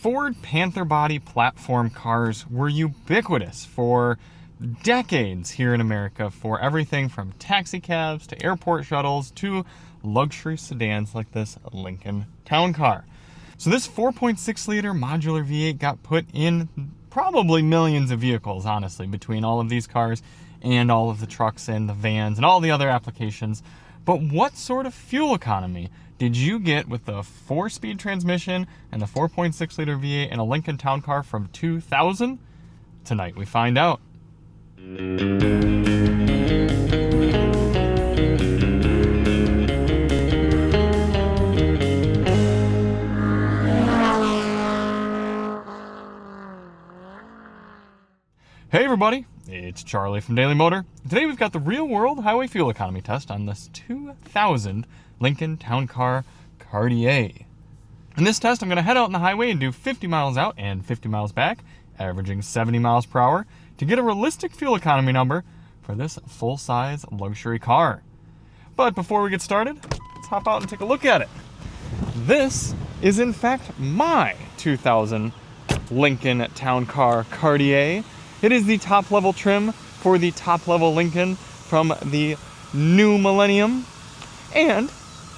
Ford Panther body platform cars were ubiquitous for decades here in America for everything from taxi cabs to airport shuttles to luxury sedans like this Lincoln Town Car. So this 4.6 liter modular V8 got put in probably millions of vehicles, honestly, between all of these cars and all of the trucks and the vans and all the other applications. But what sort of fuel economy did you get with the 4-speed transmission and the 4.6 liter V8 and a Lincoln Town Car from 2000? Tonight we find out. Hey everybody, it's Charlie from Daily Motor. Today we've got the real-world highway fuel economy test on this 2000 Lincoln Town Car Cartier. In this test, I'm going to head out on the highway and do 50 miles out and 50 miles back, averaging 70 miles per hour, to get a realistic fuel economy number for this full-size luxury car. But before we get started, let's hop out and take a look at it. This is in fact my 2000 Lincoln Town Car Cartier. It is the top-level trim for the top-level Lincoln from the new millennium, and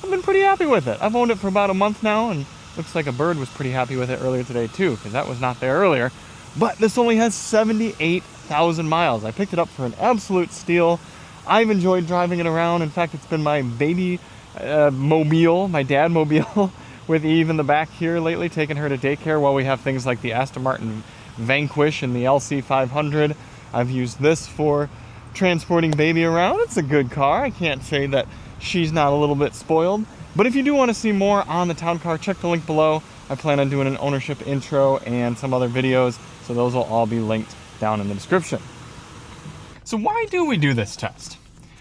I've been pretty happy with it. I've owned it for about a month now, and looks like a bird was pretty happy with it earlier today too, because that was not there earlier. But this only has 78,000 miles. I picked it up for an absolute steal. I've enjoyed driving it around. In fact, it's been my baby mobile, my dad mobile, with Eve in the back here lately, taking her to daycare while we have things like the Aston Martin Vanquish and the LC500. I've used this for transporting baby around. It's a good car. I can't say that she's not a little bit spoiled. But if you do want to see more on the Town Car, check the link below. I plan on doing an ownership intro and some other videos, so those will all be linked down in the description. So why do we do this test?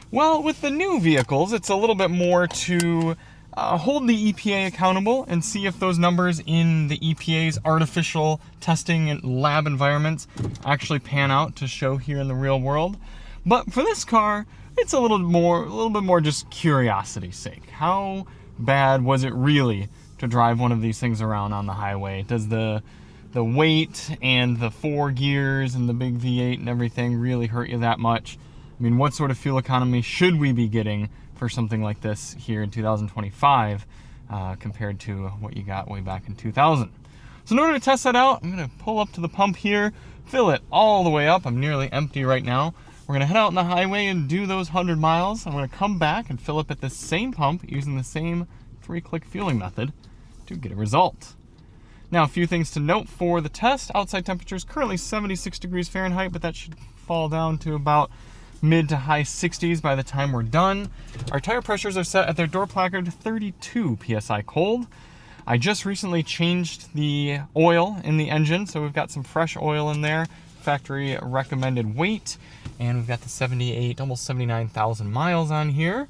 Well, with the new vehicles, it's a little bit more to hold the EPA accountable and see if those numbers in the EPA's artificial testing and lab environments actually pan out to show here in the real world. But for this car, it's a little bit more just curiosity's sake. How bad was it really to drive one of these things around on the highway? Does the weight and the 4 gears and the big V8 and everything really hurt you that much? I mean, what sort of fuel economy should we be getting for something like this here in 2025 compared to what you got way back in 2000. So in order to test that out, I'm going to pull up to the pump here, fill it all the way up. I'm nearly empty right now. We're going to head out on the highway and do those 100 miles. I'm going to come back and fill up at the same pump using the same 3-click fueling method to get a result. Now, a few things to note for the test. Outside temperature is currently 76 degrees Fahrenheit, but that should fall down to about mid to high 60s by the time we're done. Our tire pressures are set at their door placard 32 PSI cold. I just recently changed the oil in the engine, so we've got some fresh oil in there, factory recommended weight, and we've got the 78, almost 79,000 miles on here.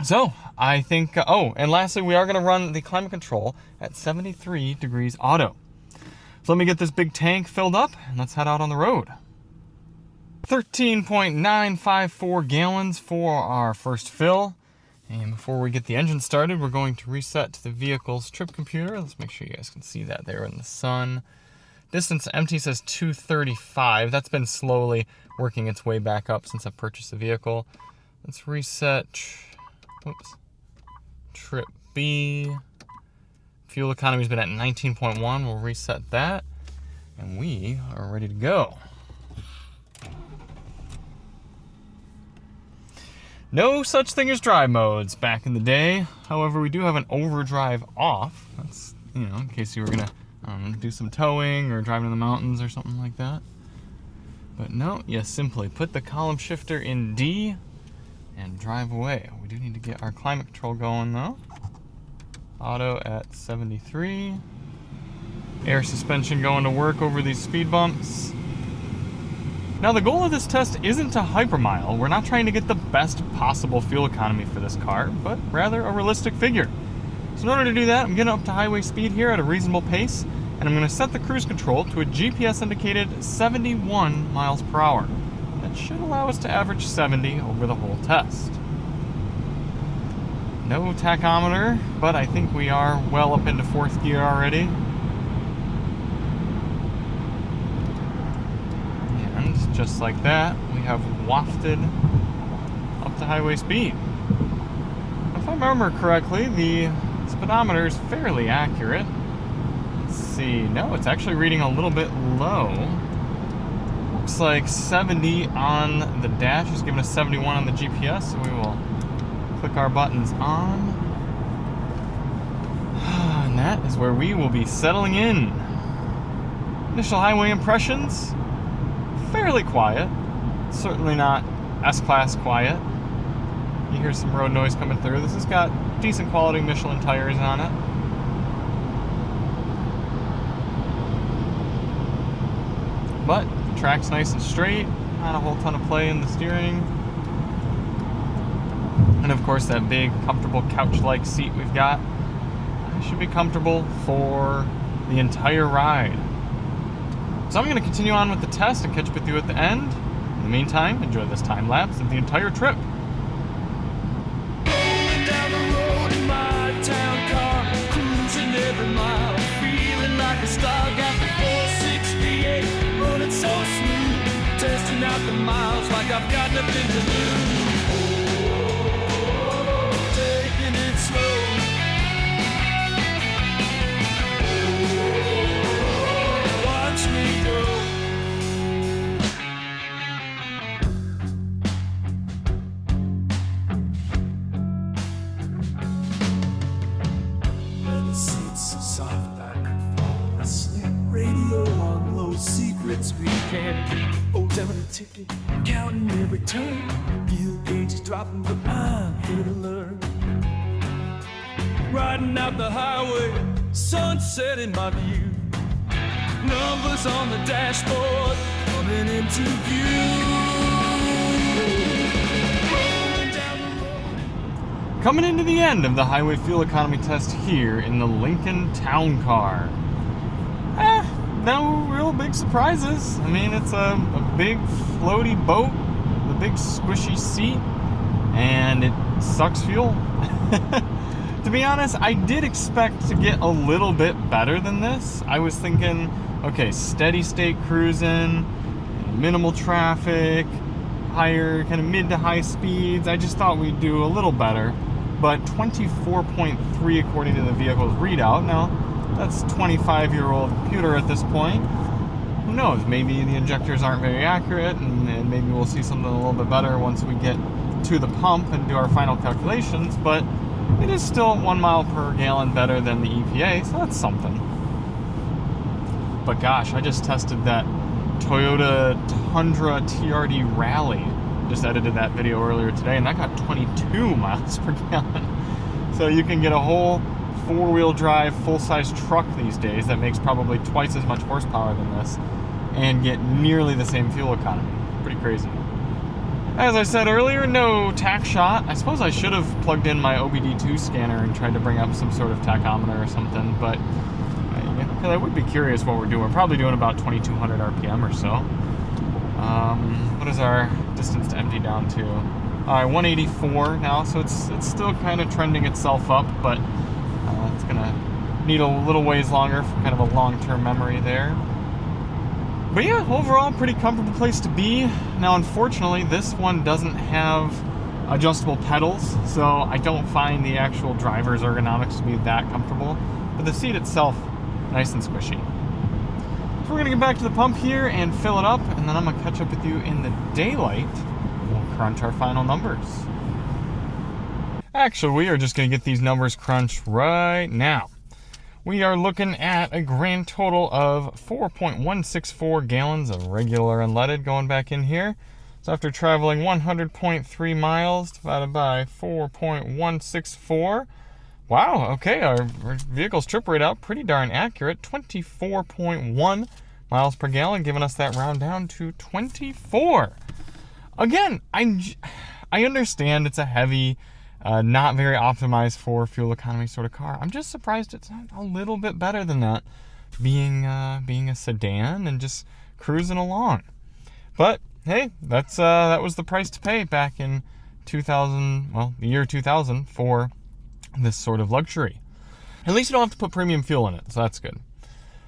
So I think, and lastly, we are gonna run the climate control at 73 degrees auto. So let me get this big tank filled up and let's head out on the road. 13.954 gallons for our first fill. And before we get the engine started, we're going to reset to the vehicle's trip computer. Let's make sure you guys can see that there in the sun. Distance empty says 235. That's been slowly working its way back up since I purchased the vehicle. Let's reset, trip B. Fuel economy's been at 19.1. We'll reset that. And we are ready to go. No such thing as drive modes back in the day. However, we do have an overdrive off. That's, in case you were gonna do some towing or driving in the mountains or something like that. But no, you simply put the column shifter in D and drive away. We do need to get our climate control going though. Auto at 73. Air suspension going to work over these speed bumps. Now the goal of this test isn't to hypermile. We're not trying to get the best possible fuel economy for this car, but rather a realistic figure. So in order to do that, I'm getting up to highway speed here at a reasonable pace, and I'm going to set the cruise control to a GPS indicated 71 miles per hour. That should allow us to average 70 over the whole test. No tachometer, but I think we are well up into 4th gear already. just like that, we have wafted up to highway speed. If I remember correctly, the speedometer is fairly accurate. Let's see, no, it's actually reading a little bit low. Looks like 70 on the dash is giving us 71 on the GPS, so we will click our buttons on. And that is where we will be settling in. Initial highway impressions, fairly quiet. Certainly not S-Class quiet. You hear some road noise coming through. This has got decent quality Michelin tires on it. But the track's nice and straight, not a whole ton of play in the steering. And of course that big, comfortable couch-like seat we've got should be comfortable for the entire ride. So I'm going to continue on with the test and catch up with you at the end. In the meantime, enjoy this time lapse of the entire trip. Rolling down the road in my town car, cruising every mile, feeling like a star. Got the 468 running so smooth, testing out the miles like I've got nothing to lose. Taking it slow. Watch me go. Leather seats so soft I could fall asleep. Radio on low, secrets we can't keep. Old down the ticket, counting every turn. Fuel gauges dropping, but I'm here to learn. Riding out the highway, sunset in my view. Numbers on the dashboard coming into view. Rolling down the road. Coming into the end of the highway fuel economy test here in the Lincoln Town Car. No real big surprises. I mean, it's a big floaty boat with a big squishy seat, and it sucks fuel. To be honest, I did expect to get a little bit better than this. I was thinking, okay, steady state cruising, minimal traffic, higher, kind of mid to high speeds. I just thought we'd do a little better. But 24.3 according to the vehicle's readout. Now, that's 25-year-old computer at this point. Who knows? Maybe the injectors aren't very accurate, and maybe we'll see something a little bit better once we get to the pump and do our final calculations. But it is still 1 mile per gallon better than the EPA, so that's something. But gosh, I just tested that Toyota Tundra TRD Rally. Just edited that video earlier today, and that got 22 miles per gallon. So you can get a whole four-wheel drive, full-size truck these days that makes probably twice as much horsepower than this and get nearly the same fuel economy. Pretty crazy. As I said earlier, no tack shot. I suppose I should have plugged in my OBD2 scanner and tried to bring up some sort of tachometer or something, but because I would be curious what we're doing. We're probably doing about 2,200 RPM or so. What is our distance to empty down to? All right, 184 now, so it's still kind of trending itself up, but it's gonna need a little ways longer for kind of a long-term memory there. But yeah, overall, pretty comfortable place to be. Now, unfortunately, this one doesn't have adjustable pedals, so I don't find the actual driver's ergonomics to be that comfortable. But the seat itself, nice and squishy. So we're gonna get back to the pump here and fill it up, and then I'm gonna catch up with you in the daylight. We'll crunch our final numbers. Actually, we are just gonna get these numbers crunched right now. We are looking at a grand total of 4.164 gallons of regular unleaded going back in here. So after traveling 100.3 miles divided by 4.164, wow, okay, our vehicle's trip rate out pretty darn accurate, 24.1 miles per gallon, giving us that round down to 24. Again, I understand it's a heavy, not very optimized for fuel economy sort of car. I'm just surprised it's not a little bit better than that, being a sedan and just cruising along. But hey, that was the price to pay back in the year 2000 for this sort of luxury. At least you don't have to put premium fuel in it, so that's good.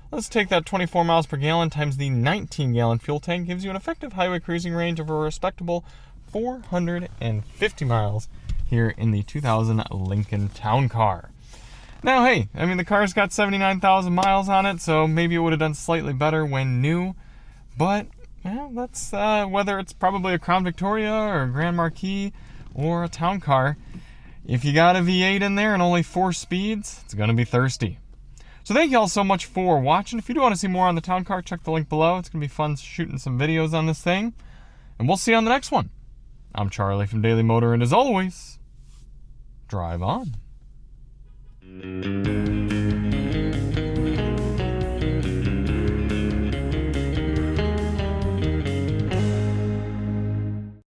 Let's take that 24 miles per gallon times the 19-gallon fuel tank, gives you an effective highway cruising range of a respectable 450 miles here in the 2000 Lincoln Town Car. Now, hey, I mean, the car's got 79,000 miles on it, so maybe it would have done slightly better when new, but yeah, that's whether it's probably a Crown Victoria or a Grand Marquis or a town car. If you got a V8 in there and only 4 speeds, it's going to be thirsty. So thank you all so much for watching. If you do want to see more on the town car, check the link below. It's going to be fun shooting some videos on this thing. And we'll see you on the next one. I'm Charlie from Daily Motor, and as always, drive on.